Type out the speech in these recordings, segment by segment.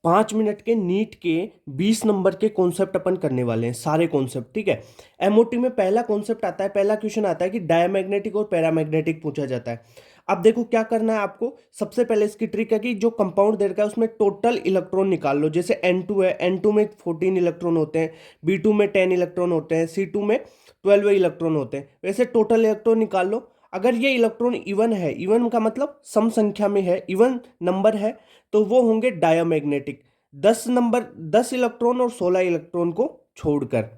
5 minute के NEET के 20 number के कॉन्सेप्ट अपन करने वाले हैं, सारे कॉन्सेप्ट, ठीक है। एमओटी में पहला कॉन्सेप्ट आता है, पहला क्वेश्चन आता है कि डायमैग्नेटिक और पैरामैग्नेटिक पूछा जाता है। अब देखो क्या करना है आपको। सबसे पहले इसकी ट्रिक है कि जो कंपाउंड दे रखा है उसमें टोटल इलेक्ट्रॉन निकाल लो। जैसे N2 है, N2 में 14 इलेक्ट्रॉन होते हैं, B2 में 10 इलेक्ट्रॉन होते हैं, C2 में 12 इलेक्ट्रॉन होते हैं। वैसे टोटल इलेक्ट्रॉन निकाल लो। अगर ये इलेक्ट्रॉन इवन है, इवन का मतलब सम संख्या में है, इवन नंबर है, तो वो होंगे डायमैग्नेटिक। 10 नंबर, 10 इलेक्ट्रॉन और 16 इलेक्ट्रॉन को छोड़कर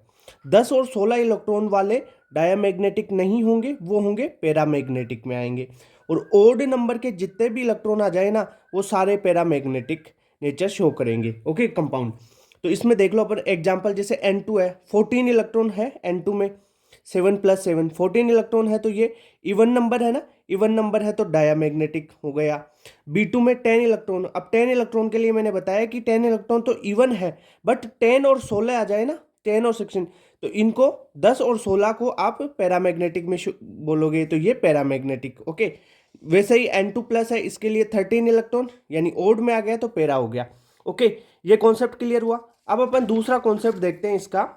10 और 16 इलेक्ट्रॉन वाले डायमैग्नेटिक नहीं होंगे, वो होंगे पैरामैग्नेटिक में आएंगे। और ओड नंबर के जितने भी इलेक्ट्रॉन आ जाए ना, वो सारे पैरामैग्नेटिक नेचर शो करेंगे। Okay compound. तो इसमें देख लो अपन एग्जांपल, जैसे N2 है, 14 इलेक्ट्रॉन है N2 में, 7 + 7 14 इलेक्ट्रॉन है, तो ये इवन नंबर है ना, इवन नंबर है तो डायमैग्नेटिक हो गया। B2 में 10 इलेक्ट्रॉन, अब 10 इलेक्ट्रॉन के लिए मैंने बताया कि 10 इलेक्ट्रॉन तो इवन है, बट 10 और 16 आ जाए ना, 10 और 16, तो इनको 10 और 16 को आप पैरामैग्नेटिक में बोलोगे, तो ये पैरामैग्नेटिक। ओके। वैसे ही N2+ है, इसके लिए 13 इलेक्ट्रॉन, यानी ओड में आ गया तो पैरा हो गया। ओके, ये कॉन्सेप्ट क्लियर हुआ। अब अपन दूसरा कॉन्सेप्ट देखते हैं इसका,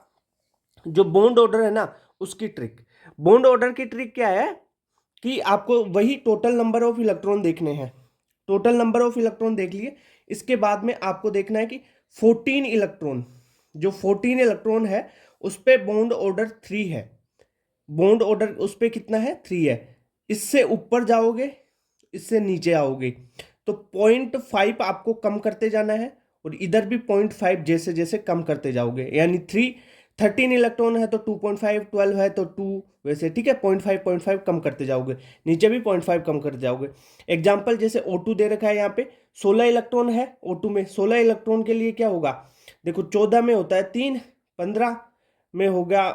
जो बॉन्ड ऑर्डर है ना, उसकी ट्रिक। बॉन्ड ऑर्डर की ट्रिक क्या है कि आपको वही टोटल नंबर ऑफ इलेक्ट्रॉन देखने हैं। टोटल नंबर ऑफ इलेक्ट्रॉन देख लिए, इसके बाद में आपको देखना है कि 14 इलेक्ट्रॉन, जो 14 इलेक्ट्रॉन है उस पे बॉन्ड ऑर्डर 3 है। बॉन्ड ऑर्डर उस पे कितना है, 3 है। इससे ऊपर जाओगे, इससे नीचे आओगे, तो 0.5 आपको कम करते जाना है, और इधर भी 0.5 जैसे जैसे कम करते जाओगे, यानी 13 इलेक्ट्रॉन है तो 2.5, 12 है तो 2, वैसे ठीक है, 0.5 कम करते जाओगे, नीचे भी 0.5 कम करते जाओगे। एग्जाम्पल जैसे O2 दे रखा है यहाँ पे, 16 इलेक्ट्रॉन है O2 में, 16 इलेक्ट्रॉन के लिए क्या होगा, देखो 14 में होता है 3, 15 में होगा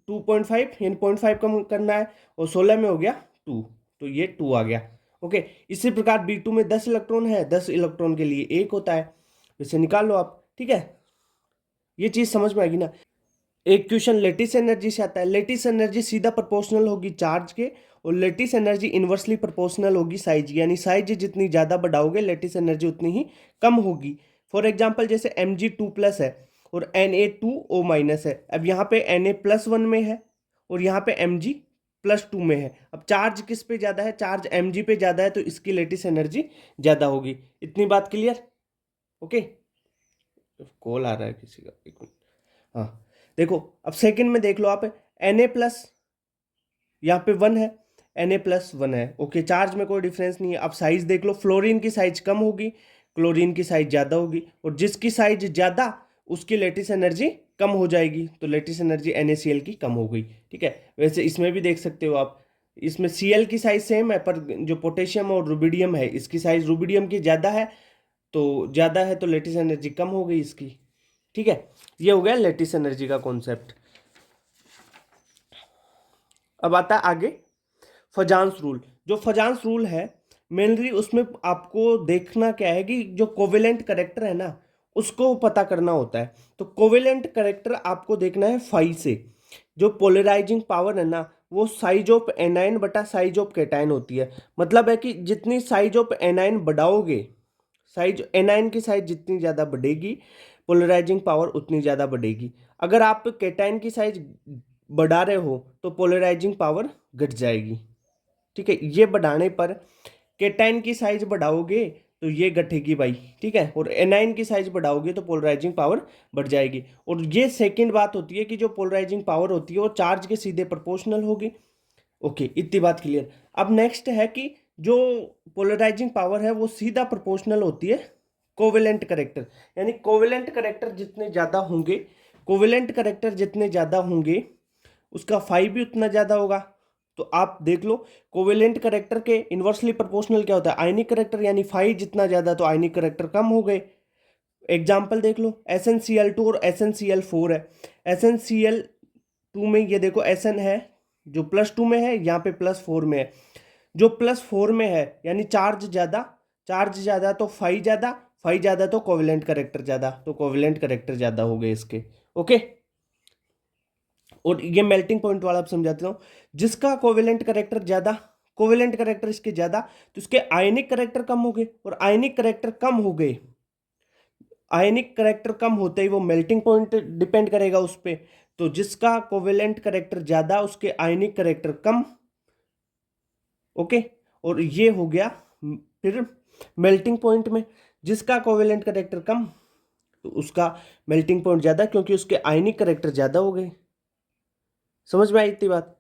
2.5, यानी 0.5 कम करना है, और 16 में हो गया 2, तो ये 2 आ गया। ओके। इसी प्रकार B2 में 10 इलेक्ट्रॉन है, 10 इलेक्ट्रॉन के लिए 1 होता है, इसे निकाल लो आप, ठीक है। ये चीज समझ में आएगी ना। एक क्वेश्चन लेटिस एनर्जी से आता है। लेटिस एनर्जी सीधा प्रोपोर्शनल होगी चार्ज के, और लेटिस एनर्जी इनवर्सली प्रोपोर्शनल होगी साइज, यानी साइज जितनी ज़्यादा बढ़ाओगे लेटिस एनर्जी उतनी ही कम होगी। फॉर एग्जांपल जैसे Mg2+ है और Na2O- है। अब यहाँ पे Na+1 में है और यहाँ पे Mg+2 में है। अब चार्ज किस पे ज़्यादा है, चार्ज Mg पे ज़्यादा है, तो इसकी लेटिस एनर्जी ज़्यादा होगी। इतनी बात क्लियर। ओके। कॉल आ रहा है किसी का, एक मिनट। हाँ, देखो अब सेकंड में देख लो आप, Na+, यहाँ पे 1 है, Na+1 है। ओके, चार्ज में कोई डिफरेंस नहीं है। अब साइज देख लो, फ्लोरीन की साइज कम होगी, क्लोरीन की साइज ज़्यादा होगी, और जिसकी साइज ज़्यादा उसकी लेटिस एनर्जी कम हो जाएगी, तो लेटिस एनर्जी NaCl की कम हो गई, ठीक है। वैसे इसमें भी देख सकते हो आप, इसमें Cl की साइज सेम है, पर जो पोटेशियम और रुबिडियम है, इसकी साइज रुबिडियम की ज़्यादा है, तो ज़्यादा है तो लेटिस एनर्जी कम हो गई इसकी, ठीक है। ये हो गया लेटिस एनर्जी का कॉन्सेप्ट। अब आता है आगे फजांस रूल। जो फजांस रूल है, मेनली उसमें आपको देखना क्या है कि जो कोवेलेंट करेक्टर है ना, उसको पता करना होता है। तो कोवेलेंट करेक्टर आपको देखना है फाई से। जो पोलराइजिंग पावर है ना, वो साइज ऑफ एनायन बटा साइज ऑफ कैटायन होती है। मतलब है कि जितनी साइज ऑफ एनायन बढ़ाओगे, साइज एनायन की साइज जितनी ज़्यादा बढ़ेगी, पोलराइजिंग पावर उतनी ज़्यादा बढ़ेगी। अगर आप कैटायन की साइज बढ़ा रहे हो तो पोलराइजिंग पावर घट जाएगी, ठीक है। ये बढ़ाने पर केटाइन की साइज बढ़ाओगे तो ये घटेगी भाई, ठीक है, और एनाइन की साइज बढ़ाओगे तो पोलराइजिंग पावर बढ़ जाएगी। और ये सेकंड बात होती है कि जो पोलराइजिंग पावर होती है वो चार्ज के सीधे प्रोपोर्शनल होगी। ओके, इतनी बात क्लियर। अब नेक्स्ट है कि जो पोलराइजिंग पावर है वो सीधा प्रोपोर्शनल होती है कोवेलेंट करेक्टर, यानी कोवेलेंट करेक्टर जितने ज़्यादा होंगे, कोवेलेंट करेक्टर जितने ज़्यादा होंगे उसका फाई भी उतना ज़्यादा होगा। तो आप देख लो, कोवेलेंट करेक्टर के इन्वर्सली प्रोपोर्शनल क्या होता है, आयनिक करेक्टर, यानी फाई जितना ज़्यादा तो आयनिक करेक्टर कम हो गए। एग्जाम्पल देख लो, SnCl2 और SnCl4 है। SnCl2 में ये देखो Sn है जो +2 में है, यहाँ पे +4 में है। जो +4 में है यानी चार्ज ज़्यादा, चार्ज ज़्यादा तो फाई ज़्यादा, फाई ज़्यादा तो कोवेलेंट करेक्टर ज़्यादा, तो कोवेलेंट करेक्टर ज़्यादा हो गए इसके। ओके। और ये मेल्टिंग पॉइंट वाला समझाता हूँ। जिसका कोवेलेंट करेक्टर ज्यादा, कोवेलेंट करेक्टर इसके ज्यादा, तो इसके आयनिक करेक्टर कम हो गए, और आयनिक करेक्टर कम हो गए, आयनिक करेक्टर कम होते ही वो मेल्टिंग पॉइंट डिपेंड करेगा उस पे, तो जिसका कोवेलेंट करेक्टर ज्यादा उसके आयनिक करेक्टर कम। ओके, और ये हो गया फिर मेल्टिंग पॉइंट में जिसका कोवेलेंट करेक्टर कम तो उसका मेल्टिंग पॉइंट ज्यादा, क्योंकि उसके आयनिक करेक्टर ज्यादा हो गए। समझ में आई इतनी बात?